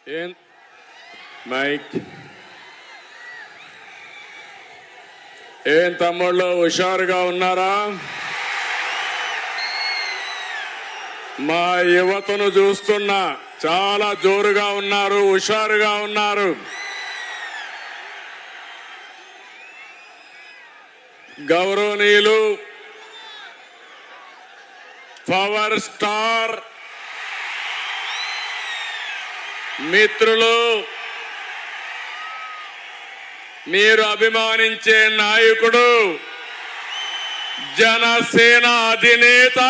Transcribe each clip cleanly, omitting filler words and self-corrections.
ఏం మైక్ ఏం తమ్ముళ్ళు హుషారుగా ఉన్నారా? మా యువతను చూస్తున్నా, చాలా జోరుగా ఉన్నారు, హుషారుగా ఉన్నారు. గౌరవనీయులు పవర్ స్టార్ మిత్రులు, మీరు అభిమానించే నాయకుడు, జనసేన అధినేత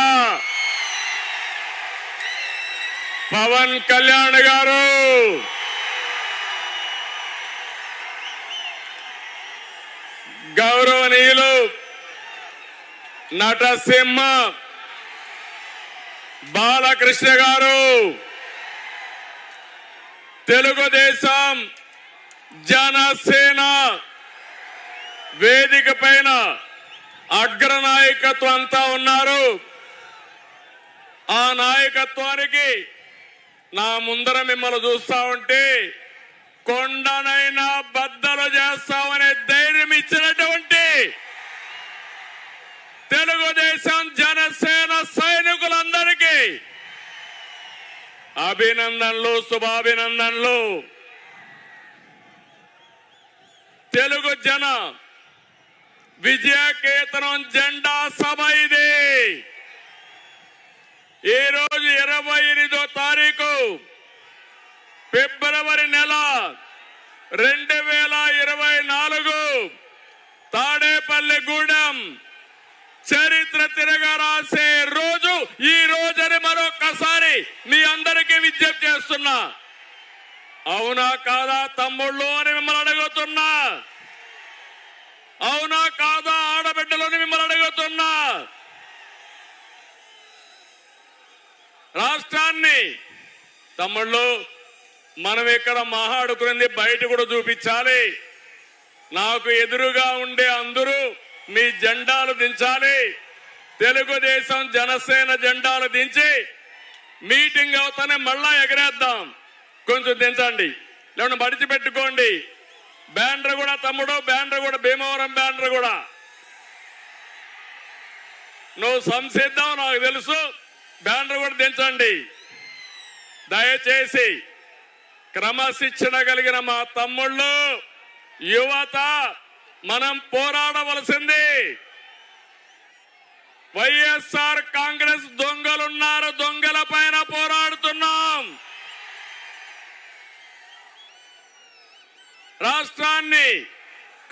పవన్ కళ్యాణ్ గారు, గౌరవనీయులు నటసింహ బాలకృష్ణ గారు, తెలుగుదేశం జనసేన వేదిక పైన అగ్రనాయకత్వం అంతా ఉన్నారు. ఆ నాయకత్వానికి నా ముందర మిమ్మల్ని చూస్తా ఉంటే కొండనైనా బద్దలు చేస్తామనే ధైర్యం ఇచ్చినటువంటి తెలుగుదేశం జనసేన సైనికులందరికీ అభినందనలు, శుభాభినందనలు. తెలుగు జన విజయకేతనం జెండా సభ ఇది. ఈ రోజు 28వ తారీఖు ఫిబ్రవరి నెల 2024 తాడేపల్లిగూడెం చరిత్ర తిరగరాసే రోజు ఈ రోజని మరొకసారి మీ అందరికీ విజ్ఞప్తి చేస్తున్నా. అవునా కాదా తమ్ముళ్ళు అని మిమ్మల్ని అడుగుతున్నా. అవునా కాదా ఆడబిడ్డలని మిమ్మల్ని అడుగుతున్నా. రాష్ట్రాన్ని తమ్ముళ్ళు మనం ఇక్కడ మాట్లాడుకునేది బయట కూడా చూపించాలి. నాకు ఎదురుగా ఉండే అందరూ మీ జెండాలు దించాలి. తెలుగుదేశం జనసేన జెండాలు దించి మీటింగ్ అవుతానే మళ్ళా ఎగరేద్దాం. కొంచెం దించండి, లేకుంటే మడిచి పెట్టుకోండి. బ్యానర్ కూడా తమ్ముడు, బ్యానర్ కూడా భీమవరం బ్యానర్ కూడా నువ్వు సంసిద్ధం నాకు తెలుసు. బ్యానర్ కూడా దించండి దయచేసి. క్రమశిక్షణ కలిగిన మా తమ్ముళ్ళు, యువత, మనం పోరాడవలసింది. వైఎస్ఆర్ కాంగ్రెస్ దొంగలున్నారు, దొంగల పైన పోరాడుతున్నాం. రాష్ట్రాన్ని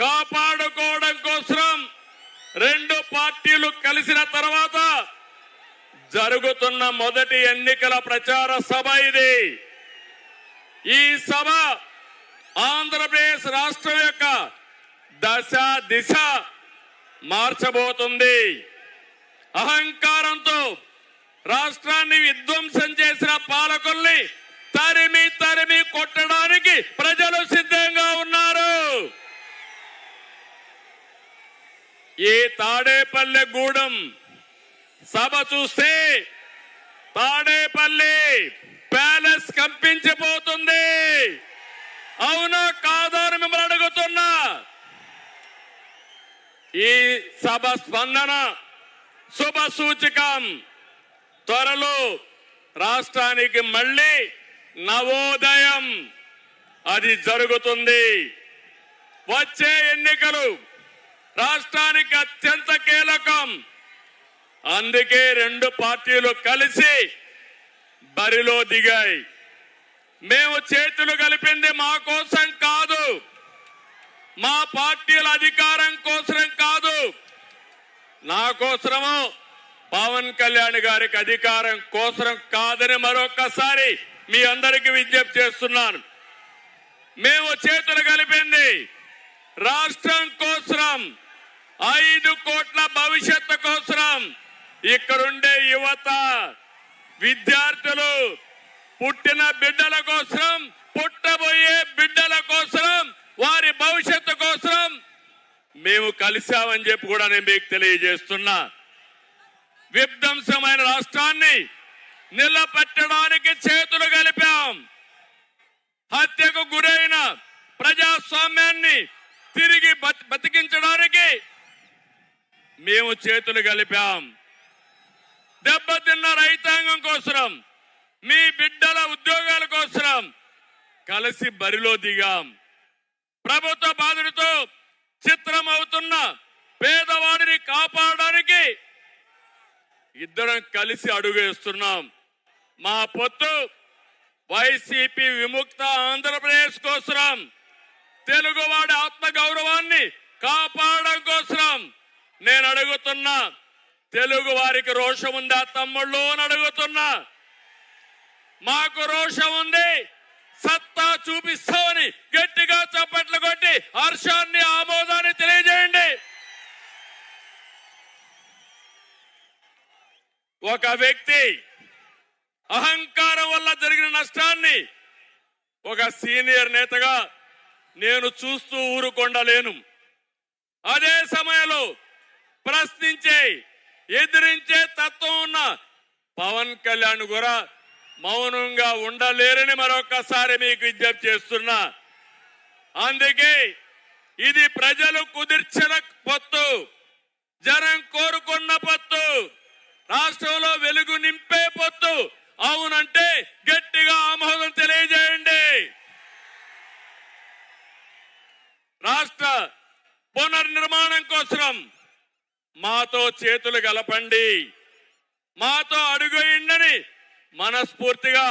కాపాడుకోవడం కోసం రెండు పార్టీలు కలిసిన తర్వాత జరుగుతున్న మొదటి ఎన్నికల ప్రచార సభ ఇది. ఈ సభ ఆంధ్రప్రదేశ్ రాష్ట్రం యొక్క దశ దిశ మార్చబోతుంది. అహంకారంతో రాష్ట్రాన్ని విధ్వంసం చేసిన పాలకుల్ని తరిమి తరిమి కొట్టడానికి ప్రజలు సిద్ధంగా ఉన్నారు. ఈ తాడేపల్లిగూడెం సభ చూస్తే తాడేపల్లి ప్యాలెస్ కంపించిపోతుంది. అవునా కాదా అని మిమ్మల్ని అడుగుతున్నా. ఈ సభ స్పందన శుభ సూచకం. త్వరలో రాష్ట్రానికి మళ్ళీ నవోదయం అది జరుగుతుంది. వచ్చే ఎన్నికలు రాష్ట్రానికి అత్యంత కీలకం. అందుకే రెండు పార్టీలు కలిసి బరిలో దిగాయి. మేము చేతులు కలిపింది మా కోసం కాదు, మా పార్టీల అధికారం కోసం కాదు, నా కోసమో పవన్ కళ్యాణ్ గారికి అధికారం కోసం కాదని మరొకసారి మీ అందరికీ విజ్ఞప్తి చేస్తున్నాను. మేము చేతులు కలిపింది రాష్ట్రం కోసం, 5 కోట్ల భవిష్యత్తు కోసం. ఇక్కడుండే యువత, విద్యార్థులు, పుట్టిన బిడ్డల కోసం, పుట్టబోయే బిడ్డల కోసం, వారి భవిష్యత్తు కోసం మేము కలిశామని చెప్పి కూడా నేను మీకు తెలియజేస్తున్నా. విధ్వంసమైన రాష్ట్రాన్ని నిలబెట్టడానికి చేతులు కలిపాం. హత్యకు గురైన ప్రజాస్వామ్యాన్ని తిరిగి బతికించడానికి మేము చేతులు కలిపాం. దెబ్బతిన్న రైతాంగం కోసం, మీ బిడ్డల ఉద్యోగాల కోసం కలిసి బరిలో దిగాం. ప్రభుత్వ బాధలతో చిత్రమవుతున్న పేదవాడిని కాపాడడానికి ఇద్దరం కలిసి అడుగేస్తున్నాం. మా పొత్తు వైసీపీ విముక్త ఆంధ్రప్రదేశ్ కోసం, తెలుగువాడి ఆత్మ గౌరవాన్ని కాపాడడం కోసం నేను అడుగుతున్నా. తెలుగు వారికి రోషం ఉందా తమ్ముళ్ళు అని అడుగుతున్నా. మాకు రోషం ఉంది, సత్తా చూపిస్తామని గట్టిగా చప్పట్లు కొట్టి హర్షాన్ని ఆమోదాన్ని తెలియజేయండి. ఒక వ్యక్తి అహంకారం వల్ల జరిగిన నష్టాన్ని ఒక సీనియర్ నేతగా నేను చూస్తూ ఊరుకొండలేను. అదే సమయంలో ప్రశ్నించే, ఎదిరించే తత్వం ఉన్న పవన్ కళ్యాణ్ కూడా మౌనంగా ఉండలేరని మరొకసారి మీకు విజ్ఞప్తి చేస్తున్నా. అందుకే ఇది ప్రజలు కుదిర్చిన పొత్తు, జనం కోరుకున్న పొత్తు, రాష్ట్రంలో వెలుగు నింపే పొత్తు. అవునంటే గట్టిగా ఆమోదం తెలియజేయండి. రాష్ట్ర పునర్నిర్మాణం కోసం మాతో చేతులు కలపండి, మాతో అడుగేయండి మనస్ఫూర్తిగా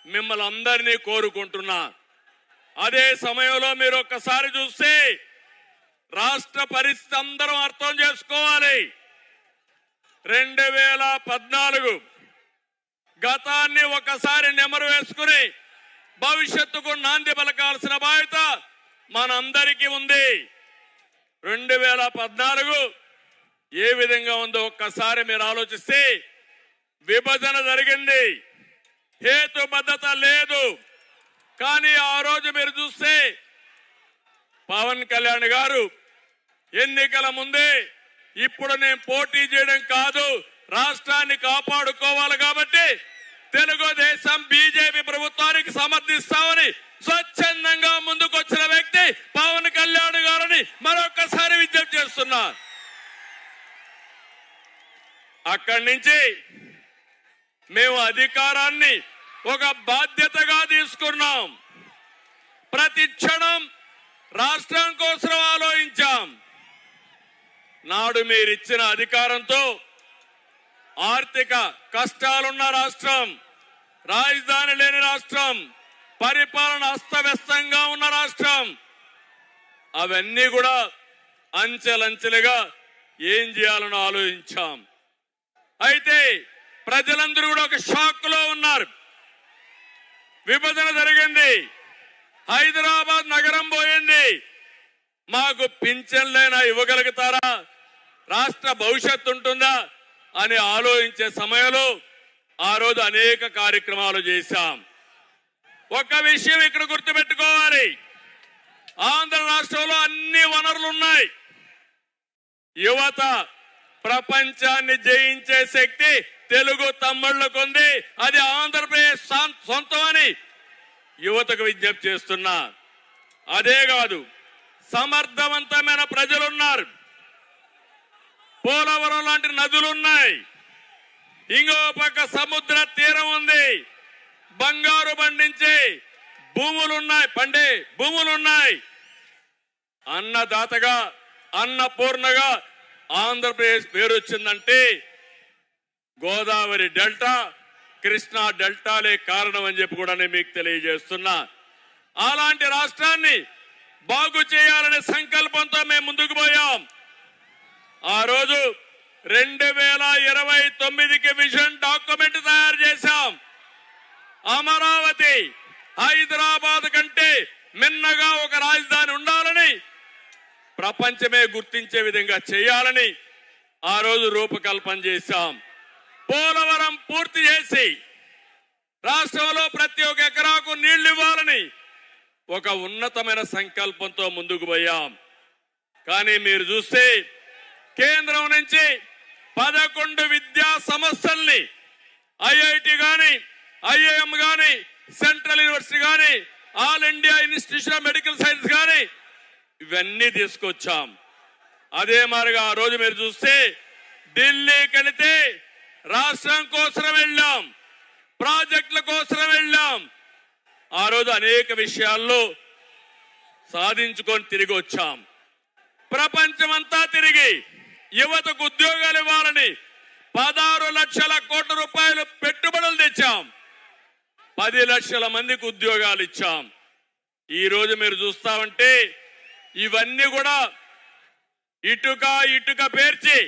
మిమ్మల్ని అందరినీ కోరుకుంటున్నా. అదే సమయంలో మీరు ఒక్కసారి చూస్తే రాష్ట్ర పరిస్థితి అందరం అర్థం చేసుకోవాలి. 2014 గతాన్ని ఒకసారి నెమరు వేసుకుని భవిష్యత్తుకు నాంది పలకాల్సిన బాధ్యత మనందరికీ ఉంది. 2014 ఏ విధంగా ఉందో ఒక్కసారి మీరు ఆలోచిస్తే, విభజన జరిగింది, హేతుబద్ధత లేదు. కానీ ఆ రోజు మీరు చూస్తే పవన్ కళ్యాణ్ గారు ఎన్నికల ముందే ఇప్పుడు నేను పోటీ చేయడం కాదు, రాష్ట్రాన్ని కాపాడుకోవాలి కాబట్టి తెలుగుదేశం బీజేపీ ప్రభుత్వానికి సమర్థిస్తామని స్వచ్ఛందంగా ముందుకొచ్చిన వ్యక్తి పవన్ కళ్యాణ్ గారిని మరొకసారి విజ్ఞప్తి చేస్తున్నా. అక్కడి నుంచి మేము అధికారాన్ని ఒక బాధ్యతగా తీసుకున్నాం. ప్రతి క్షణం రాష్ట్రం కోసం ఆలోచించాం. నాడు మీరిచ్చిన అధికారంతో ఆర్థిక కష్టాలున్న రాష్ట్రం, రాజధాని లేని రాష్ట్రం, పరిపాలన అస్తవ్యస్తంగా ఉన్న రాష్ట్రం, అవన్నీ కూడా అంచెలంచెలుగా ఏం చేయాలని ఆలోచించాం. అయితే ప్రజలందరూ కూడా ఒక షాక్ లో ఉన్నారు. విభజన జరిగింది, హైదరాబాద్ నగరం పోయింది, మాకు పింఛన్లైనా ఇవ్వగలుగుతారా, రాష్ట్ర భవిష్యత్తు ఉంటుందా అని ఆలోచించే సమయంలో ఆ రోజు అనేక కార్యక్రమాలు చేశాం. ఒక విషయం ఇక్కడ గుర్తుపెట్టుకోవాలి, ఆంధ్ర రాష్ట్రంలో అన్ని వనరులు ఉన్నాయి. యువత ప్రపంచాన్ని జయించే శక్తి తెలుగు తమ్ముళ్లకు ఉంది, అది ఆంధ్రప్రదేశ్ సొంతమని యువతకు విజ్ఞప్తి చేస్తున్నా. అదే కాదు, సమర్థవంతమైన ప్రజలున్నారు, పోలవరం లాంటి నదులున్నాయి, ఇంకో పక్క సముద్ర తీరం ఉంది, బంగారు పండించే భూములున్నాయి, పండే భూములున్నాయి. అన్నదాతగా, అన్నపూర్ణగా ఆంధ్రప్రదేశ్ పేరు వచ్చిందంటే గోదావరి డెల్టా, కృష్ణా డెల్టాలే కారణం అని చెప్పి కూడా నేను మీకు తెలియజేస్తున్నా. అలాంటి రాష్ట్రాన్ని బాగు చేయాలనే సంకల్పంతో మేము ముందుకు పోయాం. ఆ రోజు 2029కి విజన్ డాక్యుమెంట్ తయారు చేశాం. అమరావతి హైదరాబాద్ కంటే మిన్నగా ఒక రాజధాని ఉండాలని, ప్రపంచమే గుర్తించే విధంగా చేయాలని ఆ రోజు రూపకల్పన చేశాం. పోలవరం పూర్తి చేసి రాష్ట్రంలో ప్రతి ఒక్క ఎకరాకు నీళ్లు ఇవ్వాలని ఒక ఉన్నతమైన సంకల్పంతో ముందుకు పోయాం. కానీ మీరు చూస్తే కేంద్రం నుంచి 11 విద్యా సంస్థల్ని, ఐఐటి గాని, ఐఐఎం గాని, సెంట్రల్ యూనివర్సిటీ గాని, all India institution of medical science కానీ ఇవన్నీ తీసుకొచ్చాం. అదే మాదిరిగా ఆ రోజు మీరు చూస్తే ఢిల్లీకి వెళితే రాష్ట్రం కోసం వెళ్ళాం, ప్రాజెక్టుల కోసం వెళ్ళాం. ఆ రోజు అనేక విషయాల్లో సాధించుకొని తిరిగి వచ్చాం. ప్రపంచమంతా తిరిగి యువతకు ఉద్యోగాలు ఇవ్వాలని 16 లక్షల కోట్ల రూపాయలు పెట్టుబడులు తెచ్చాం. 10 లక్షల మందికి ఉద్యోగాలు ఇచ్చాం. ఈ రోజు మీరు చూస్తామంటే ఇవన్నీ కూడా ఇటుక పేర్చి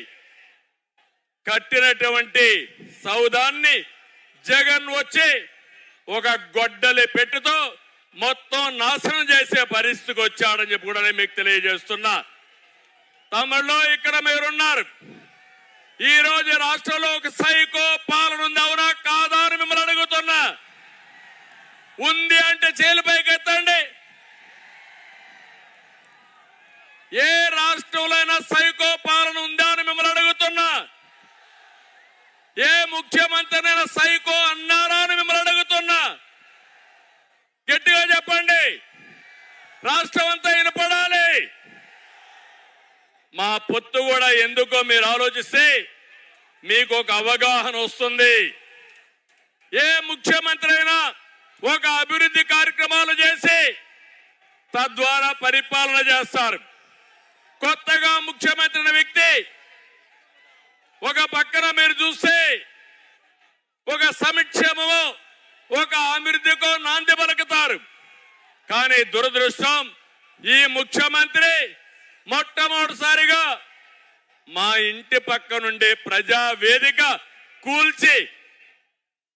కట్టినటువంటి సౌదాన్ని జగన్ వచ్చి ఒక గొడ్డలి పెట్టుతో మొత్తం నాశనం చేసే పరిస్థితికి వచ్చాడని చెప్పి కూడా మీకు తెలియజేస్తున్నా. తమిళలో ఇక్కడ మీరున్నారు. ఈ రోజు రాష్ట్రంలో ఒక సైకో పాలన ఉంది, అవునా కాదా అని మిమ్మల్ని అడుగుతున్నా. ఉంది అంటే చేలిపైకి ఎత్తండి. ఏ రాష్ట్రంలో అయినా సైకో పాలన ఉందా అని మిమ్మల్ని అడుగుతున్నా. ఏ ముఖ్యమంత్రినైనా సైకో అన్నారా అని మిమ్మల్ని అడుగుతున్నా. గట్టిగా చెప్పండి, రాష్ట్రం అంతా వినపడాలి. మా పొత్తు కూడా ఎందుకో మీరు ఆలోచిస్తే మీకు ఒక అవగాహన వస్తుంది. ఏ ముఖ్యమంత్రి అయినా ఒక అభివృద్ధి కార్యక్రమాలు చేసి తద్వారా పరిపాలన చేస్తారు. కొత్తగా ముఖ్యమంత్రి అయిన వ్యక్తి ఒక పక్కన మీరు చూస్తే ఒక సంక్షేమము ఒక అభివృద్ధికో నాంది పలుకుతారు. కానీ దురదృష్టం, ఈ ముఖ్యమంత్రి మొట్టమొదటిసారిగా మా ఇంటి పక్క నుండి ప్రజా వేదిక కూల్చి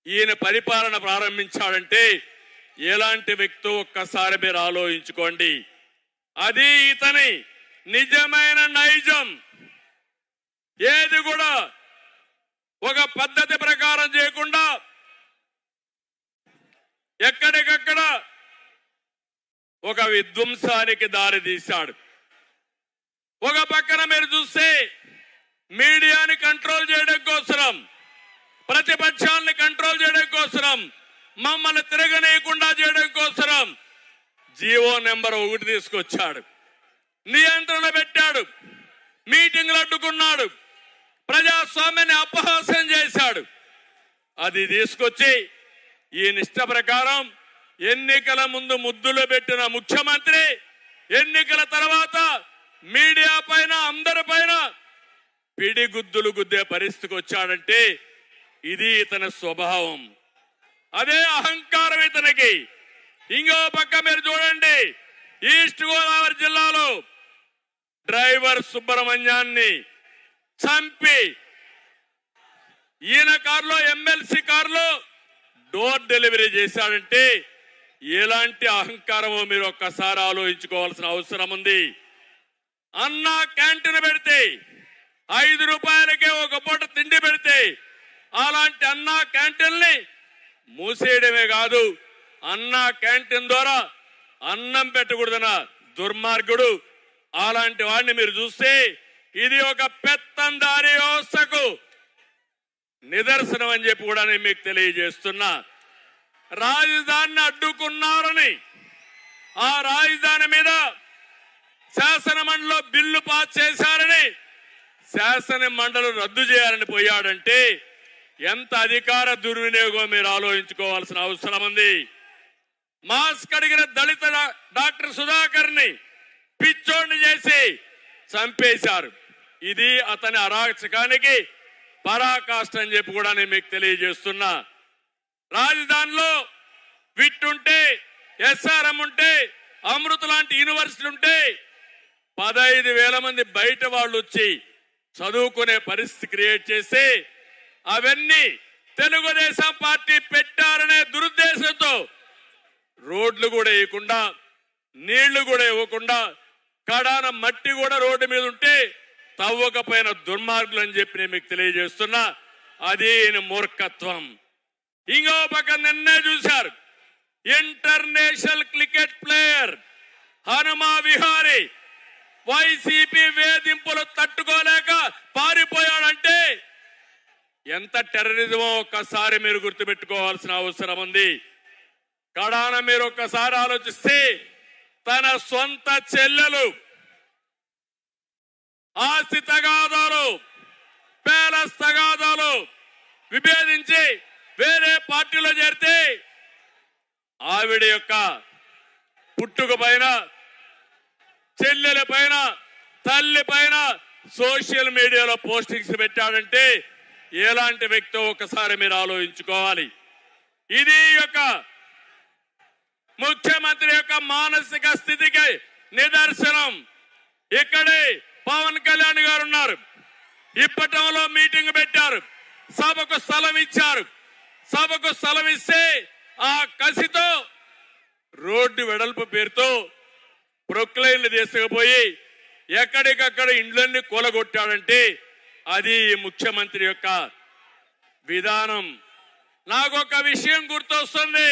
ఈయన పరిపాలన ప్రారంభించాడంటే ఎలాంటి వ్యక్తి ఒక్కసారి మీరు ఆలోచించుకోండి. అది ఇతని నిజమైన నైజం. ఏది కూడా ఒక పద్ధతి ప్రకారం చేయకుండా ఎక్కడికక్కడ ఒక విధ్వంసానికి దారి తీశాడు. ఒక పక్కన మీరు చూస్తే మీడియాని కంట్రోల్ చేయడం కోసం, ప్రతిపక్షాలని కంట్రోల్ చేయడం కోసం, మమ్మల్ని తిరగనీయకుండా చేయడం కోసం జీవో నెంబర్ 1 తీసుకొచ్చాడు. నియంత్రణ పెట్టాడు, మీటింగ్లు అడ్డుకున్నాడు, ప్రజాస్వామ్యాన్ని అపహాస్యం చేశాడు. అది తీసుకొచ్చి ఈ నిష్ట ప్రకారం ఎన్నికల ముందు ముద్దులు పెట్టిన ముఖ్యమంత్రి ఎన్నికల తర్వాత మీడియా పైన అందరి పైన పిడిగుద్దులు గుద్దే పరిస్థితికి వచ్చాడంటే ఇది ఇతని స్వభావం. అదే అహంకారం ఇతనికి. ఇంకో పక్క మీరు చూడండి, ఈస్ట్ గోదావరి జిల్లాలో డ్రైవర్ సుబ్రహ్మణ్యాన్ని చంపి ఈయన కారులో, ఎమ్మెల్సీ కారులో డోర్ డెలివరీ చేశాడంటే ఎలాంటి అహంకారమో మీరు ఒక్కసారి ఆలోచించుకోవాల్సిన అవసరం ఉంది. అన్నా క్యాంటీన్ పెడితే 5 రూపాయలకే ఒక పూట తిండి పెడితే అలాంటి అన్నా క్యాంటీన్ని మూసేయడమే కాదు, అన్నా క్యాంటీన్ ద్వారా అన్నం పెట్టకూడదన్న దుర్మార్గుడు. అలాంటి వాడిని మీరు చూస్తే ఇది ఒక పెత్తందారీ వ్యవస్థకు నిదర్శనం అని చెప్పి కూడా నేను మీకు తెలియజేస్తున్నా. రాజధానిని అడ్డుకున్నారని ఆ రాజధాని మీద శాసన మండలిలో బిల్లు పాస్ చేశారని శాసన మండలి రద్దు చేయాలని పోయాడంటే ఎంత అధికార దుర్వినియోగం మీరు ఆలోచించుకోవాల్సిన అవసరం ఉంది. మాస్క్ అడిగిన దళిత డాక్టర్ సుధాకర్ ని పిచ్చోడిని చేసి చంపేశారు. ఇది అతని అరాచకానికి పరాకాష్ట అని చెప్పి కూడా నేను మీకు తెలియజేస్తున్నా. రాజధానిలో విట్ ఉంటే, ఎస్ఆర్ఎం ఉంటే, అమృత లాంటి యూనివర్సిటీ ఉంటే 15,000 మంది బయట వాళ్ళు వచ్చి చదువుకునే పరిస్థితి క్రియేట్ చేసి అవన్నీ తెలుగుదేశం పార్టీ పెట్టారనే దురుద్దేశంతో రోడ్లు కూడా వేయకుండా, నీళ్లు కూడా ఇవ్వకుండా, కడాన మట్టి కూడా రోడ్డు మీద ఉంటే తవ్వకపోయిన దుర్మార్గులు అని చెప్పి నేను మీకు తెలియజేస్తున్నా. అది మూర్ఖత్వం. ఇంకో పక్క నిన్నే చూశారు, international cricket player Hanuma Vihari YCP వేధింపులు తట్టుకోలేక పారిపోయాడంటే ఎంత టెర్రరిజమో ఒక్కసారి మీరు గుర్తుపెట్టుకోవాల్సిన అవసరం ఉంది. కడాన మీరు ఒక్కసారి ఆలోచిస్తే తన సొంత చెల్లెలు ఆస్తి తగాదాలు ప్యాలెస్ తగాదాలు విభేదించి వేరే పార్టీలో చేరితే ఆవిడ యొక్క పుట్టుక పైన చెల్లెల పైన తల్లి పైన సోషల్ మీడియాలో పోస్టింగ్స్ పెట్టాడంటే ఎలాంటి వ్యక్తో ఒకసారి మీరు ఆలోచించుకోవాలి. ఇది యొక్క ముఖ్యమంత్రి యొక్క మానసిక స్థితికి నిదర్శనం. ఇక్కడే పవన్ కళ్యాణ్ గారు ఉన్నారు. ఇప్పటంలో మీటింగ్ పెట్టారు, సభకు స్థలం ఇచ్చారు. సభకు స్థలం ఇస్తే ఆ కసితో రోడ్డు వెడల్పు పేరుతో ప్రొక్లైన్లు తీసుకుపోయి ఎక్కడికక్కడ ఇండ్లన్నీ కూలగొట్టాడంటే అది ముఖ్యమంత్రి యొక్క విధానం. నాకు ఒక విషయం గుర్తొస్తుంది.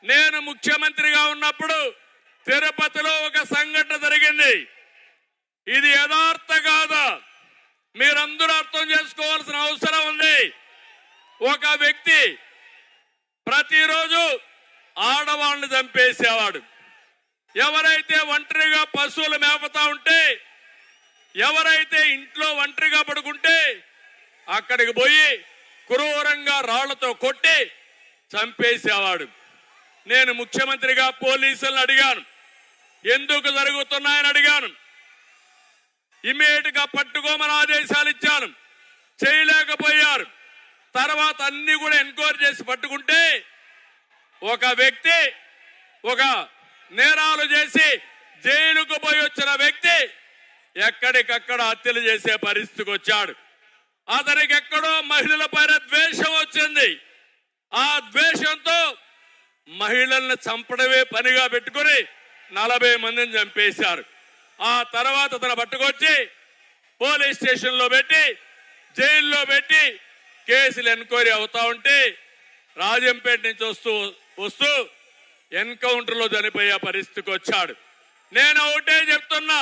నేను ముఖ్యమంత్రిగా ఉన్నప్పుడు తిరుపతిలో ఒక సంఘటన జరిగింది. ఇది యథార్థ కాదా మీరందరూ అర్థం చేసుకోవాల్సిన అవసరం ఉంది. ఒక వ్యక్తి ప్రతిరోజు ఆడవాళ్ళని చంపేసేవాడు. ఎవరైతే ఒంటరిగా పశువులు మేపుతా ఉంటే, ఎవరైతే ఇంట్లో ఒంటరిగా పడుకుంటే అక్కడికి పోయి క్రూరంగా రాళ్లతో కొట్టి చంపేసేవాడు. నేను ముఖ్యమంత్రిగా పోలీసులను అడిగాను, ఎందుకు జరుగుతున్నాయని అడిగాను. ఇమీడియట్ గా పట్టుకోమని ఆదేశాలు ఇచ్చాను, చేయలేకపోయారు. తర్వాత అన్ని కూడా ఎంక్వైరీ చేసి పట్టుకుంటే ఒక వ్యక్తి ఒక నేరాలు చేసి జైలుకు పోయి వచ్చిన వ్యక్తి ఎక్కడికక్కడ హత్యలు చేసే పరిస్థితికి వచ్చాడు. అతనికి ఎక్కడో మహిళల పైన ద్వేషం వచ్చింది. ఆ ద్వేషంతో మహిళల్ని చంపడమే పనిగా పెట్టుకుని 40 మందిని చంపేశారు. ఆ తర్వాత అతను పట్టుకొచ్చి పోలీస్ స్టేషన్ లో పెట్టి జైల్లో పెట్టి కేసులు ఎంక్వైరీ అవుతా ఉంటే రాజంపేట నుంచి వస్తూ ఎన్కౌంటర్ లో చనిపోయే పరిస్థితికి వచ్చాడు. నేను ఒకటే చెప్తున్నా,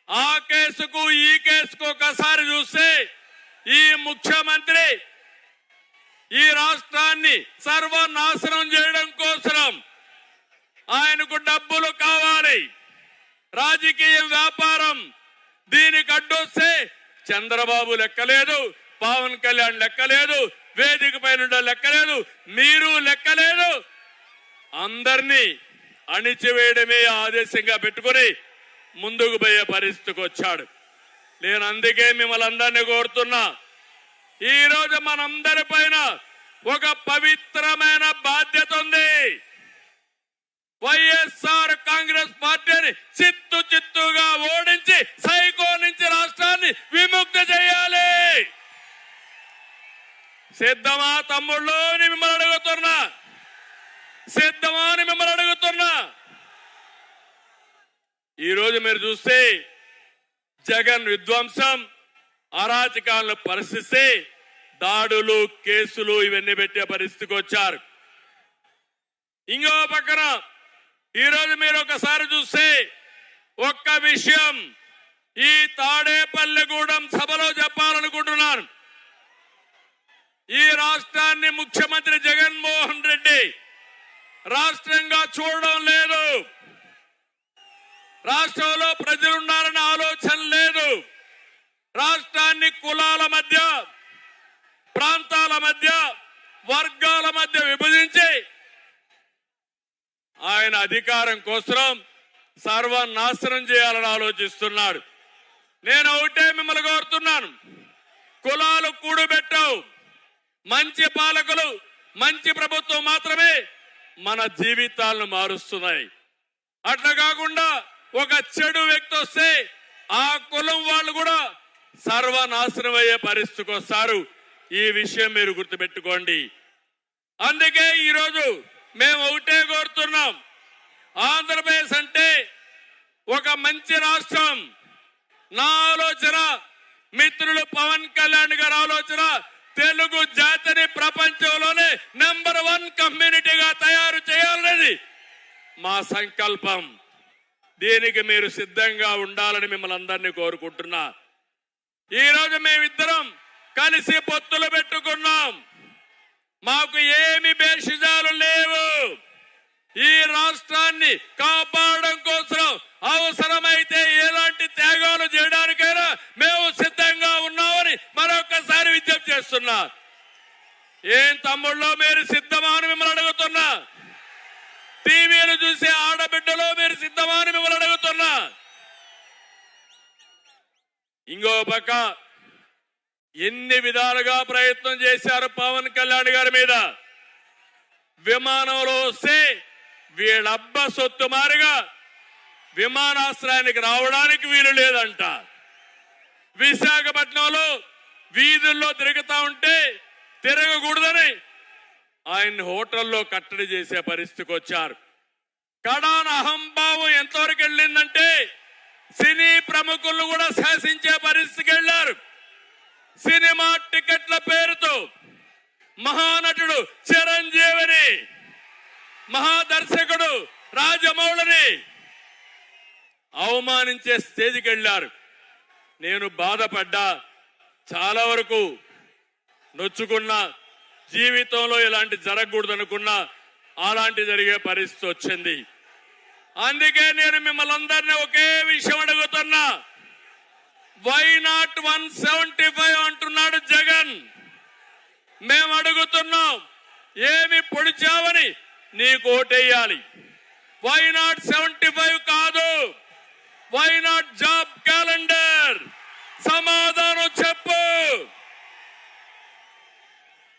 ఆ కేసుకు ఈ కేసుకు ఒకసారి చూస్తే ఈ ముఖ్యమంత్రి ఈ రాష్ట్రాన్ని సర్వనాశనం చేయడం కోసం ఆయనకు డబ్బులు కావాలి, రాజకీయ వ్యాపారం. దీనికి అడ్డొస్తే చంద్రబాబు లెక్కలేదు, పవన్ కళ్యాణ్ లెక్కలేదు, వేదిక పైన లెక్కలేదు, మీరు లెక్కలేదు. అందరినీ అణిచివేయడమే ఆదేశంగా పెట్టుకుని ముందుకు పోయే పరిస్థితికి వచ్చాడు. నేను అందుకే మిమ్మల్ని అందరినీ కోరుతున్నా, ఈ రోజు మనందరి పైన ఒక పవిత్రమైన బాధ్యత ఉంది. వైఎస్ఆర్ కాంగ్రెస్ పార్టీని చిత్తుగా ఓడించి సైకో నుంచి రాష్ట్రాన్ని విముక్తి చేయాలి. సిద్ధమా తమ్ముళ్ళు అని మిమ్మల్ని అడుగుతున్నా, సిద్ధమా అని మిమ్మల్ని అడుగుతున్నా. ఈరోజు మీరు చూస్తే జగన్ విధ్వంసం అరాచకాలను పరిస్థితి దాడులు కేసులు ఇవన్నీ పెట్టే పరిస్థితికి వచ్చారు. ఇంకో పక్కన ఈరోజు మీరు ఒకసారి చూస్తే ఒక్క విషయం ఈ తాడేపల్లిగూడెం సభలో చెప్పాలనుకుంటున్నాను. ఈ రాష్ట్రాన్ని ముఖ్యమంత్రి జగన్మోహన్ రెడ్డి రాష్ట్రంగా చూడడం లేదు, రాష్ట్రంలో ప్రజలున్నారన్న ఆలోచన లేదు. రాష్ట్రాన్ని కులాల మధ్య, ప్రాంతాల మధ్య, వర్గాల మధ్య విభజించి ఆయన అధికారం కోసం సర్వనాశనం చేయాలని ఆలోచిస్తున్నాడు. నేను ఒకటే మిమ్మల్ని కోరుతున్నాను, కులాలు కూడుబెట్టవు. మంచి పాలకులు, మంచి ప్రభుత్వం మాత్రమే మన జీవితాలను మారుస్తున్నాయి. అట్లా కాకుండా ఒక చెడు వ్యక్తి వస్తే ఆ కులం వాళ్ళు కూడా సర్వనాశనం అయ్యే పరిస్థితికి వస్తారు. ఈ విషయం మీరు గుర్తుపెట్టుకోండి. అందుకే ఈరోజు మేము ఒకటే కోరుతున్నాం, ఆంధ్రప్రదేశ్ అంటే ఒక మంచి రాష్ట్రం. నా ఆలోచన, మిత్రులు పవన్ కళ్యాణ్ గారి ఆలోచన, తెలుగు జాతిని ప్రపంచంలోనే నెంబర్ 1 కమ్యూనిటీగా తయారు చేయాలనేది మా సంకల్పం. దీనికి మీరు సిద్ధంగా ఉండాలని మిమ్మల్ని అందరినీ కోరుకుంటున్నా. ఈరోజు మేమిద్దరం కలిసి పొత్తులు పెట్టుకున్నాం. మాకు ఏమి భేషజాలు లేవు. ఈ రాష్ట్రాన్ని కాపాడడం కోసం అవసరమైతే ఎలాంటి త్యాగాలు చేయడానికైనా మేము సిద్ధంగా ఉన్నామని మరొకసారి విజ్ఞప్తి చేస్తున్నా. ఏం తమ్ముళ్ళో మీరు సిద్ధమా అని మిమ్మల్ని అడుగుతున్నా. టీవీలు చూసే ఆడబిడ్డలో మీరు సిద్ధమా అని మిమ్మల్ని అడుగుతున్నా. ఇంకో పక్క ఎన్ని విధాలుగా ప్రయత్నం చేశారు పవన్ కళ్యాణ్ గారి మీద. విమానంలో వస్తే వీళ్ళబ్బ సొత్తు మారిగా విమానాశ్రయానికి రావడానికి వీలు లేదంట. విశాఖపట్నంలో వీధుల్లో తిరుగుతా ఉంటే తిరగకూడదని ఆయన్ని హోటల్లో కట్టడి చేసే పరిస్థితికి వచ్చారు. కడాన అహంభావం ఎంతవరకు వెళ్ళిందంటే సినీ ప్రముఖులు కూడా శాసించే పరిస్థితికి వెళ్లారు. సినిమా టికెట్ల పేరుతో మహానటుడు చిరంజీవిని, మహాదర్శకుడు రాజమౌళిని అవమానించే స్టేజ్కి వెళ్లారు. నేను బాధపడ్డా, చాలా వరకు నొచ్చుకున్నా. జీవితంలో ఇలాంటి జరగకూడదు అనుకున్నా, అలాంటి జరిగే పరిస్థితి వచ్చింది. అందుకే నేను మిమ్మల్ని అందరినీ ఒకే విషయం అడుగుతున్నా. వై నాట్ 175 అంటున్నాడు జగన్. మేము అడుగుతున్నాం, ఏమి పొడిచావని నీకు ఓటేయాలి. వై నాట్ 75 కాదు, వై నాట్ జాబ్ క్యాలెండర్? సమాధానం చెప్పు.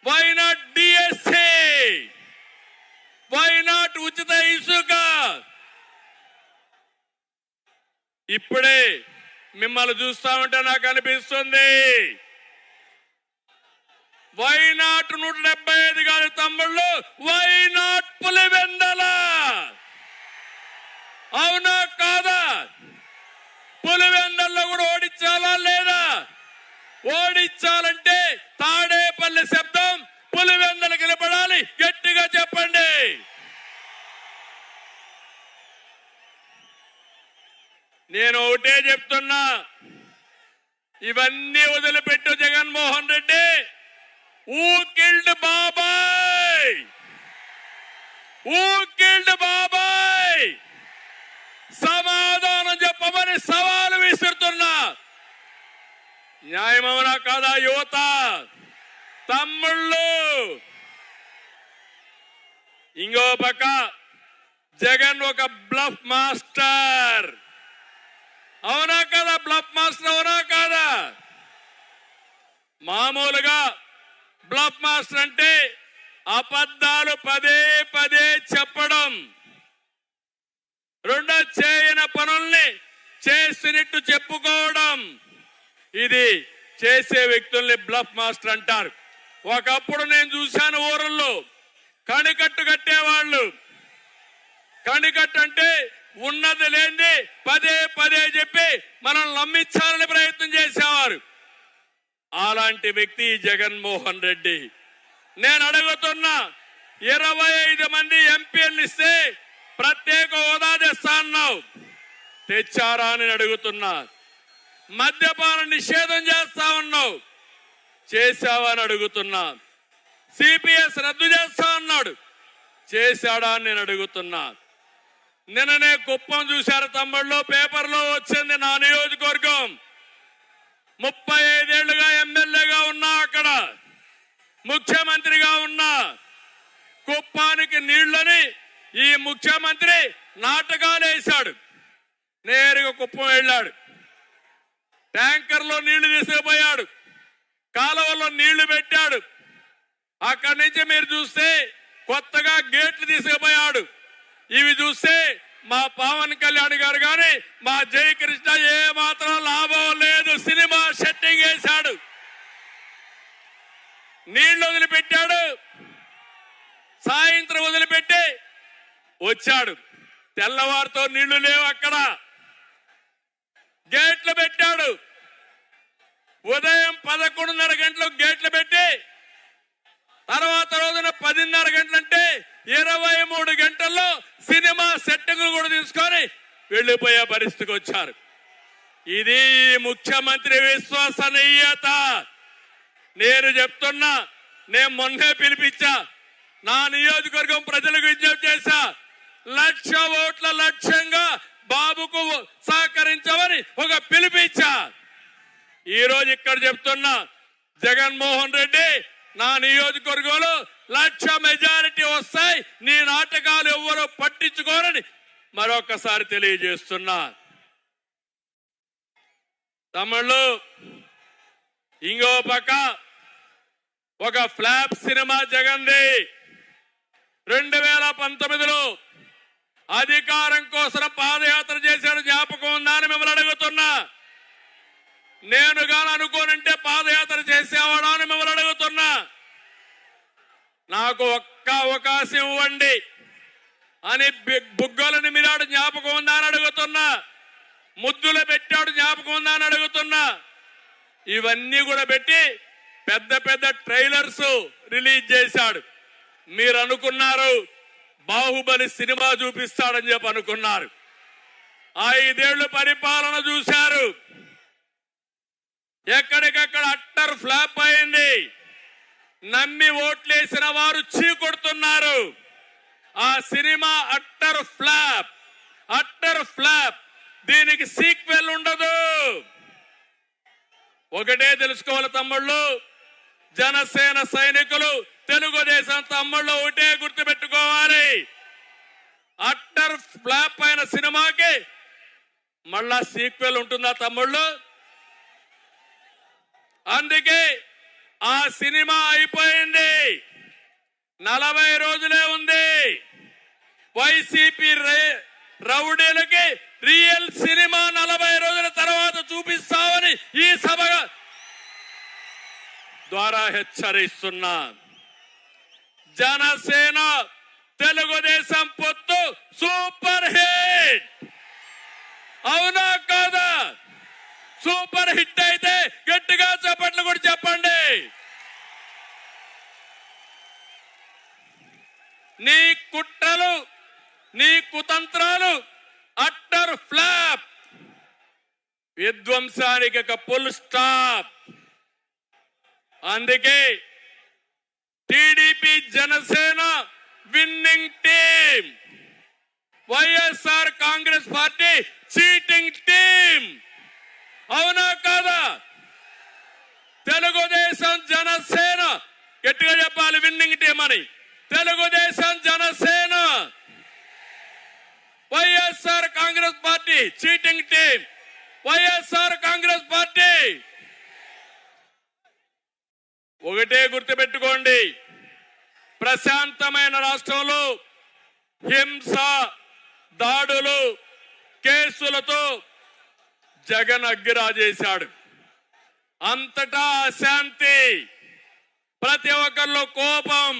Why not DSC? Why not ఉచిత ఇసుక? ఇప్పుడే మిమ్మల్ని చూస్తా ఉంటే నాకు అనిపిస్తుంది, వై నాట్ 175 కాదు తమ్ముళ్ళు, వై నాట్ పులివెందల? అవునా కాదా? పులివెందల్లో కూడా ఓడించాలా లేదా? ఓడించాలంటే తాడేపల్లి శబ్దం పులివెందలు నిలబడాలి. గట్టిగా చెప్పండి. నేను ఒకటే చెప్తున్నా, ఇవన్నీ వదిలిపెట్టు జగన్మోహన్ రెడ్డి. ఊ కిల్డ్ బాబాయ్? ఊ కిల్డ్ బాబాయ్? సమాధానం చెప్పమని సవాలు విసురుతున్నా. న్యాయమవునా కాదా యువత? తమ్ముళ్ళు, ఇంకో పక్క జగన్ ఒక బ్లఫ్ మాస్టర్. అవునా కదా? బ్లఫ్ మాస్టర్ అవునా కాదా? మామూలుగా బ్లఫ్ మాస్టర్ అంటే అబద్ధాలు పదే పదే చెప్పడం, రెండో చేయని పనుల్ని చేసినట్టు చెప్పుకోవడం. ఇది చేసే వ్యక్తుల్ని బ్లఫ్ మాస్టర్ అంటారు. ఒకప్పుడు నేను చూశాను ఊరల్లో కణికట్టు కట్టేవాళ్ళు. కణికట్టు అంటే ఉన్నది లేని పదే పదే చెప్పి మనల్ని నమ్మించాలని ప్రయత్నం చేసేవారు. అలాంటి వ్యక్తి జగన్మోహన్ రెడ్డి. నేను అడుగుతున్నా, 25 మంది ఎంపీలు ఇస్తే ప్రత్యేక హోదా తెస్తా అన్నావు, తెచ్చారా అని అడుగుతున్నా. మద్యపాన నిషేధం చేస్తా ఉన్నావు, చేశావా అని అడుగుతున్నా. సిపిఎస్ రద్దు చేస్తా అన్నాడు, చేశాడా అని నేను అడుగుతున్నా. నిన్ననే కుప్పం చూశారు తమ్ముళ్ళు, పేపర్లో వచ్చింది. నా నియోజకవర్గం 35 ఏళ్లుగా ఎమ్మెల్యేగా ఉన్నా, అక్కడ ముఖ్యమంత్రిగా ఉన్నా. కుప్పానికి నీళ్లని ఈ ముఖ్యమంత్రి నాటకాలు వేశాడు. నేరుగా కుప్పం వెళ్ళాడు, ట్యాంకర్లో నీళ్లు తీసుకుపోయాడు, కాలువలో నీళ్లు పెట్టాడు. అక్కడి నుంచి మీరు చూస్తే కొత్తగా గేట్లు తీసుకుపోయాడు. ఇవి చూస్తే మా పవన్ కళ్యాణ్ గారు కానీ మా జయకృష్ణ ఏ మాత్రం లాభం లేదు. సినిమా సెట్టింగ్ వేశాడు, నీళ్లు వదిలిపెట్టాడు, సాయంత్రం వదిలిపెట్టి వచ్చాడు. తెల్లవారితో నీళ్లు లేవు, అక్కడ గేట్లు పెట్టాడు. ఉదయం 11:30 గంటలకు గేట్లు పెట్టి తర్వాత రోజున 10:30 గంటలంటే 23 గంటల్లో సినిమా సెట్టింగ్లు కూడా తీసుకొని వెళ్లిపోయే పరిస్థితికి వచ్చారు. ఇది ముఖ్యమంత్రి విశ్వసనీయత. నేను చెప్తున్నా, నేను మొన్నే పిలిపించా, నా నియోజకవర్గం ప్రజలకు విజ్ఞప్తి చేశా, 1,00,000 ఓట్ల లక్ష్యంగా బాబుకు సహకరించమని ఒక పిలుపిచ్చా. ఈరోజు ఇక్కడ చెప్తున్నా, జగన్మోహన్ రెడ్డి నా నియోజకవర్గంలో 1,00,000 మెజారిటీ వస్తాయి, నీ నాటకాలు ఎవ్వరూ పట్టించుకోరని మరొకసారి తెలియజేస్తున్నా. తమిళు ఇంకో పక్క ఒక ఫ్లాప్ సినిమా జగన్ది. 2019లో అధికారం కోసం పాదయాత్ర చేశాడు, జ్ఞాపకం ఉందా అని మిమ్మల్ని అడుగుతున్నా. నేను గాని అనుకోనంటే పాదయాత్ర చేసేవాడా అని మిమ్మల్ని అడుగుతున్నా. నాకు ఒక్క అవకాశం ఇవ్వండి అని బుగ్గలని మీరాడు, జ్ఞాపకం ఉందా అని అడుగుతున్నా. ముద్దులు పెట్టాడు, జ్ఞాపకం ఉందా అని అడుగుతున్నా. ఇవన్నీ కూడా పెట్టి పెద్ద పెద్ద ట్రైలర్స్ రిలీజ్ చేశాడు. మీరు అనుకున్నారు బాహుబలి సినిమా చూపిస్తాడని చెప్పి అనుకున్నారు. 5 ఏళ్లు పరిపాలన చూశారు, ఎక్కడికక్కడ అట్టర్ ఫ్లాప్ అయింది. నమ్మి ఓట్లేసిన వారు చీకొడుతున్నారు. ఆ సినిమా అట్టర్ ఫ్లాప్. దీనికి సీక్వెల్ ఉండదు. ఒకటే తెలుసుకోవాలి తమ్ముళ్ళు, జనసేన సైనికులు, తెలుగుదేశం తమ్ముళ్ళు ఒకటే గుర్తుపెట్టుకోవాలి. అట్టర్ ఫ్లాప్ అయిన సినిమాకి మళ్ళా సీక్వెల్ ఉంటుందా తమ్ముళ్ళు? అందుకే ఆ సినిమా అయిపోయింది, 40 రోజులే ఉంది. వైసీపీ రౌడీలకి రియల్ సినిమా 40 రోజుల తర్వాత చూపిస్తామని ఈ సభ ద్వారా హెచ్చరిస్తున్నా. జనసేన తెలుగుదేశం పొత్తు సూపర్ హిట్, అవునా కాదా? సూపర్ హిట్ అయితే గట్టిగా చప్పట్లు కూడా చెప్పండి. నీ కుట్రలు, నీ కుతంత్రాలు అట్టర్ ఫ్లాప్, విధ్వంసానికి ఒక ఫుల్ స్టాప్. అందుకే TDP Janasena winning team, YSR Congress party cheating team, అవునా కాదా? తెలుగుదేశం జనసేన గట్టిగా చెప్పాలి, విన్నింగ్ టీం అని. Telugu Desam Janasena, YSR Congress party cheating team, YSR Congress party. ఒకటే గుర్తుపెట్టుకోండి, ప్రశాంతమైన రాష్ట్రంలో హింస, దాడులు, కేసులతో జగన్ అగ్గిరాజేశాడు. అంతటా అశాంతి, ప్రతి ఒక్కరిలో కోపం,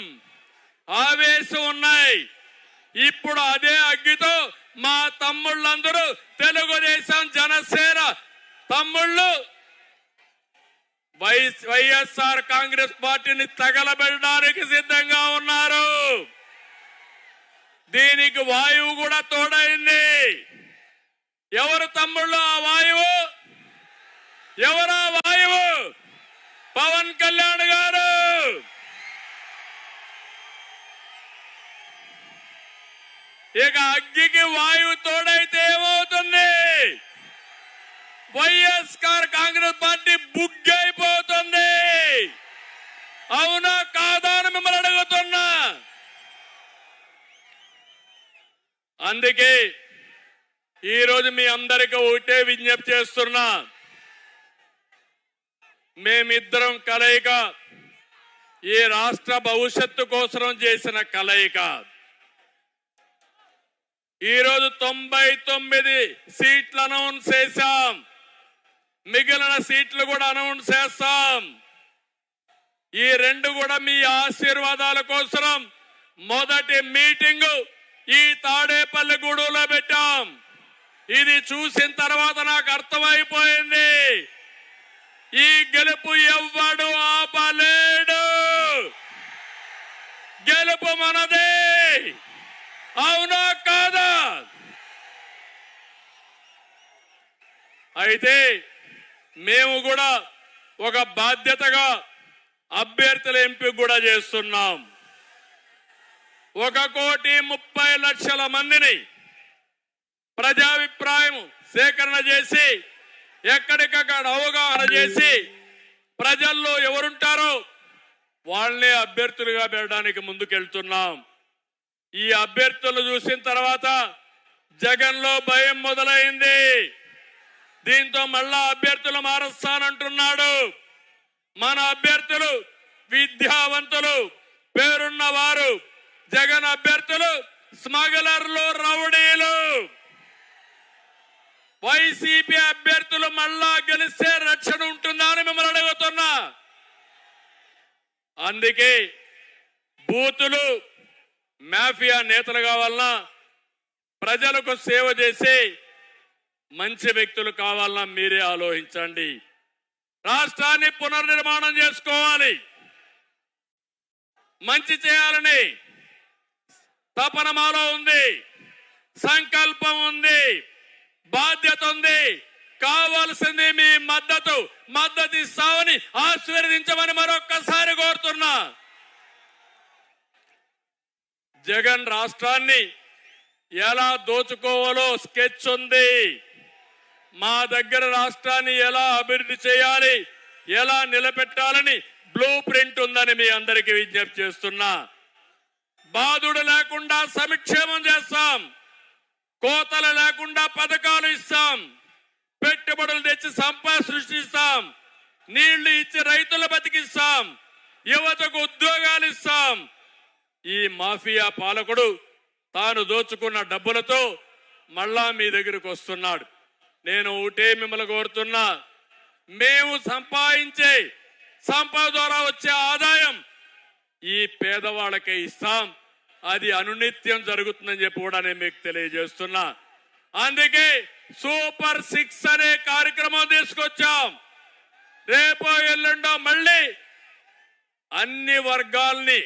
ఆవేశం ఉన్నాయి. ఇప్పుడు అదే అగ్గితో మా తమ్ముళ్ళందరూ తెలుగుదేశం జనసేన తమ్ముళ్ళు వైఎస్ఆర్ కాంగ్రెస్ పార్టీని తగలబెట్టడానికి సిద్ధంగా ఉన్నారు. దీనికి వాయువు కూడా తోడైంది. ఎవరు తమ్ముళ్ళు ఆ వాయువు? ఎవరా వాయువు? పవన్ కళ్యాణ్ గారు. ఇక అగ్గికి వాయువు తోడైతే ఏమవుతుంది? వైఎస్ఆర్ కాంగ్రెస్ పార్టీ బుగ్గైపోతుంది. అవునా కాదా అని మిమ్మల్ని అడుగుతున్నా. అందుకే ఈరోజు మీ అందరికీ ఒకటే విజ్ఞప్తి చేస్తున్నా, మేమిద్దరం కలయిక ఈ రాష్ట్ర భవిష్యత్తు కోసం చేసిన కలయిక. ఈరోజు 99 సీట్లు అనౌన్స్ చేశాం, మిగిలిన సీట్లు కూడా అనౌన్స్ చేస్తాం. ఈ 2 కూడా మీ ఆశీర్వాదాల కోసం మొదటి మీటింగు ఈ తాడేపల్లిగూడెంలో పెట్టాం. ఇది చూసిన తర్వాత నాకు అర్థమైపోయింది, ఈ గెలుపు ఎవ్వడు ఆపలేడు. గెలుపు మనదే, అవునా కాదా? అయితే మేము కూడా ఒక బాధ్యతగా అభ్యర్థుల ఎంపిక కూడా చేస్తున్నాం. 1,30,00,000 మందిని ప్రజాభిప్రాయం సేకరణ చేసి ఎక్కడికక్కడ అవగాహన చేసి ప్రజల్లో ఎవరుంటారో వాళ్ళనే అభ్యర్థులుగా పెట్టడానికి ముందుకెళ్తున్నాం. ఈ అభ్యర్థులు చూసిన తర్వాత జగన్లో భయం మొదలైంది. దీంతో మళ్ళా అభ్యర్థులు మారుస్తానంటున్నాడు. మన అభ్యర్థులు విద్యావంతులు, పేరున్న వారు. జగన్ అభ్యర్థులు స్మగ్లర్లు, రౌడీలు. వైసీపీ అభ్యర్థులు మళ్ళా గెలిస్తే రక్షణ ఉంటుందా అని మిమ్మల్ని అడుగుతున్నా. అందుకే బూతులు మాఫియా నేతలు కావాలన్నా, ప్రజలకు సేవ చేసి మంచి వ్యక్తులు కావాలన్నా మీరే ఆలోచించండి. రాష్ట్రాన్ని పునర్నిర్మాణం చేసుకోవాలి, మంచి చేయాలని తపన మాలో ఉంది, సంకల్పం ఉంది, బాధ్యత ఉంది. కావాల్సింది మీ మద్దతు ఇస్తామని ఆశీర్వదించమని మరొక్కసారి కోరుతున్నా. జగన్ రాష్ట్రాన్ని ఎలా దోచుకోవాలో స్కెచ్ ఉంది. మా దగ్గర రాష్ట్రాన్ని ఎలా అభివృద్ధి చేయాలి, ఎలా నిలబెట్టాలని బ్లూ ప్రింట్ ఉందని మీ అందరికీ విజ్ఞప్తి చేస్తున్నా. బాధుడు లేకుండా సంక్షేమం చేస్తాం, కోతలు లేకుండా పథకాలు ఇస్తాం, పెట్టుబడులు తెచ్చి సంపద సృష్టిస్తాం, నీళ్లు ఇచ్చి రైతులు బతికిస్తాం, యువతకు ఉద్యోగాలు ఇస్తాం. ఈ మాఫియా పాలకుడు తాను దోచుకున్న డబ్బులతో మళ్ళా మీ దగ్గరకు వస్తున్నాడు. నేను ఒకటే మిమ్మల్ని కోరుతున్నా, మేము సంపాదించే సంపద ద్వారా వచ్చే ఆదాయం ఈ పేదవాళ్ళకే ఇస్తాం. అది అనునిత్యం జరుగుతుందని చెప్పి కూడా నేను మీకు తెలియజేస్తున్నా. అందుకే సూపర్ 6 అనే కార్యక్రమం తీసుకొచ్చాం. రేపో ఎల్లుండో మళ్ళీ అన్ని వర్గాల్ని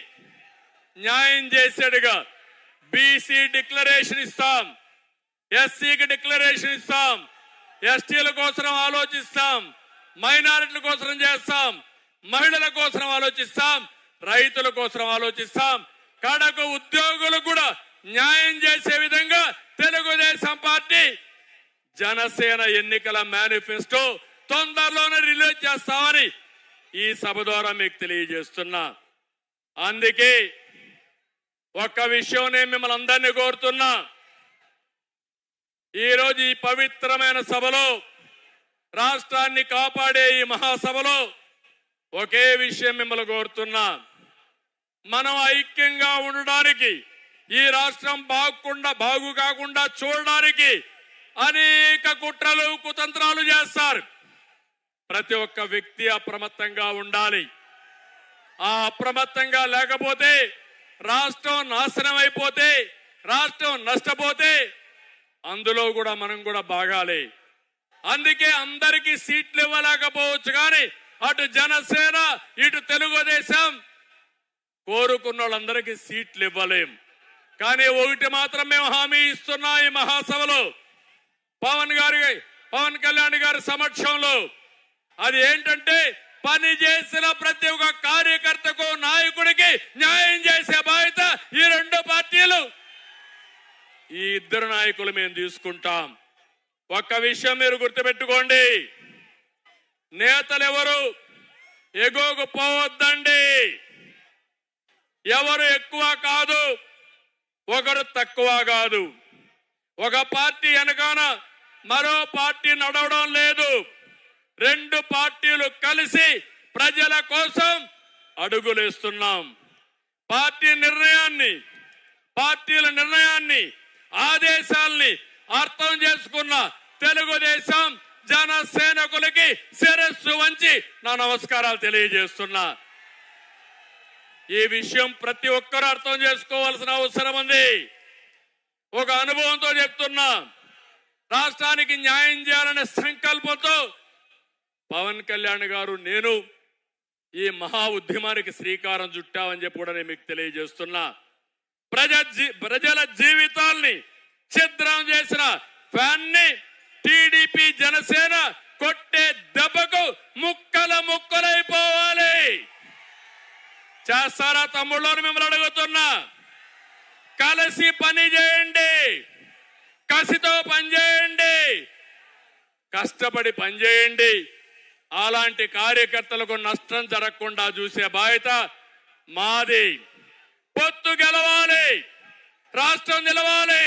న్యాయం చేసేట్టుగా బీసీ డిక్లరేషన్ ఇస్తాం, ఎస్సీకి డిక్లరేషన్ ఇస్తాం, ఎస్టీల కోసం ఆలోచిస్తాం, మైనారిటీల కోసం చేస్తాం, మహిళల కోసం ఆలోచిస్తాం, రైతుల కోసం ఆలోచిస్తాం. కడకు ఉద్యోగులకు కూడా న్యాయం చేసే విధంగా తెలుగుదేశం పార్టీ జనసేన ఎన్నికల మేనిఫెస్టో తొందరలోనే రిలీజ్ చేస్తామని ఈ సభ ద్వారా మీకు తెలియజేస్తున్నా. అందుకే ఒక్క విషయం నేను మిమ్మల్ని అందరినీ కోరుతున్నా. ఈరోజు ఈ పవిత్రమైన సభలో, రాష్ట్రాన్ని కాపాడే ఈ మహాసభలో ఒకే విషయం మిమ్మల్ని కోరుతున్నా. మనం ఐక్యంగా ఉండడానికి, ఈ రాష్ట్రం బాగు కాకుండా చూడడానికి అనేక కుట్రలు కుతంత్రాలు చేస్తారు. ప్రతి ఒక్క వ్యక్తి అప్రమత్తంగా ఉండాలి. ఆ అప్రమత్తంగా లేకపోతే రాష్ట్రం నాశనం అయిపోతే, రాష్ట్రం నష్టపోతే అందులో కూడా మనం కూడా బాగాలి. అందుకే అందరికీ సీట్లు ఇవ్వలేకపోవచ్చు, కానీ అటు జనసేన ఇటు తెలుగుదేశం కోరుకున్న వాళ్ళందరికీ సీట్లు ఇవ్వలేం. కానీ ఒకటి మాత్రం మేము హామీ ఇస్తున్నా ఈ మహాసభలో, పవన్ కళ్యాణ్ గారి సమక్షంలో. అది ఏంటంటే, పని చేసిన ప్రతి ఒక్క కార్యకర్తకు, నాయకుడికి న్యాయం చేసే బాధ్యత ఈ రెండు పార్టీలు, ఈ ఇద్దరు నాయకులు మేము తీసుకుంటాం. ఒక్క విషయం మీరు గుర్తుపెట్టుకోండి, నేతలు ఎవరు ఎగోకు పోవద్దండి. ఎవరు ఎక్కువ కాదు, ఒకరు తక్కువ కాదు. ఒక పార్టీ వెనకాన మరో పార్టీ నడవడం లేదు. రెండు పార్టీలు కలిసి ప్రజల కోసం అడుగులేస్తున్నాం. పార్టీల నిర్ణయాన్ని ఆదేశాల్ని అర్థం చేసుకున్న తెలుగుదేశం జనసేనకులకి శిరస్సు వంచి నా నమస్కారాలు తెలియజేస్తున్నా. ఈ విషయం ప్రతి ఒక్కరూ అర్థం చేసుకోవాల్సిన అవసరం ఉంది. ఒక అనుభవంతో చెప్తున్నా, రాష్ట్రానికి న్యాయం చేయాలనే సంకల్పంతో పవన్ కళ్యాణ్ గారు, నేను ఈ మహా ఉద్యమానికి శ్రీకారం చుట్టామని చెప్పి కూడా నేను మీకు తెలియజేస్తున్నా. ప్రజల జీవితాల్ని ఛిద్రం చేసిన ఫ్యాన్ని టీడీపీ జనసేన కొట్టే దెబ్బకు ముక్కలైపోవాలి. చేస్తారా తమ్ముళ్ళని మిమ్మల్ని అడుగుతున్నా. కలిసి పని చేయండి, కసితో పనిచేయండి, కష్టపడి పనిచేయండి. అలాంటి కార్యకర్తలకు నష్టం జరగకుండా చూసే బాధ్యత మాది. పొత్తు గెలవాలి, రాష్ట్రం నిలవాలి,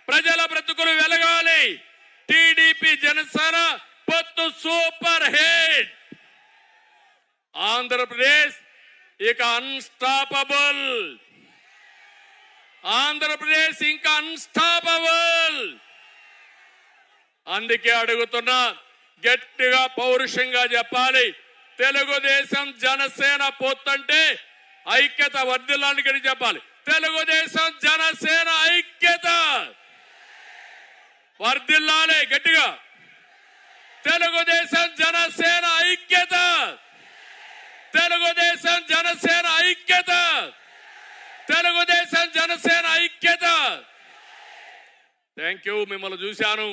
ప్రజల బ్రతుకులు వెలగాలి. టీడీపీ జనసేన పొత్తు సూపర్ హిట్. ఆంధ్రప్రదేశ్ ఇక అన్స్టాపబుల్. ఆంధ్రప్రదేశ్ ఇంకా అన్స్టాపబుల్. అందుకే అడుగుతున్నా, గట్టిగా పౌరుషంగా చెప్పాలి. తెలుగుదేశం జనసేన పొత్తంటే ఐక్యత వర్ధిల్లానికి చెప్పాలి. తెలుగుదేశం జనసేన ఐక్యత వర్ధిల్లాలి గట్టిగా. తెలుగుదేశం జనసేన ఐక్యత, తెలుగుదేశం జనసేన ఐక్యత, తెలుగుదేశం జనసేన ఐక్యత. Thank you. మిమ్మల్ని చూశాను,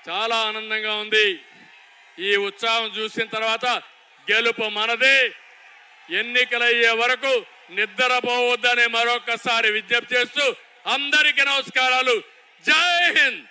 చాలా ఆనందంగా ఉంది. ఈ ఉత్సాహం చూసిన తర్వాత గెలుపు మనదే. ఎన్నికలయ్యే వరకు నిద్రపోవద్దని మరొకసారి విజ్ఞప్తి చేస్తూ అందరికీ నమస్కారాలు. జై హింద్.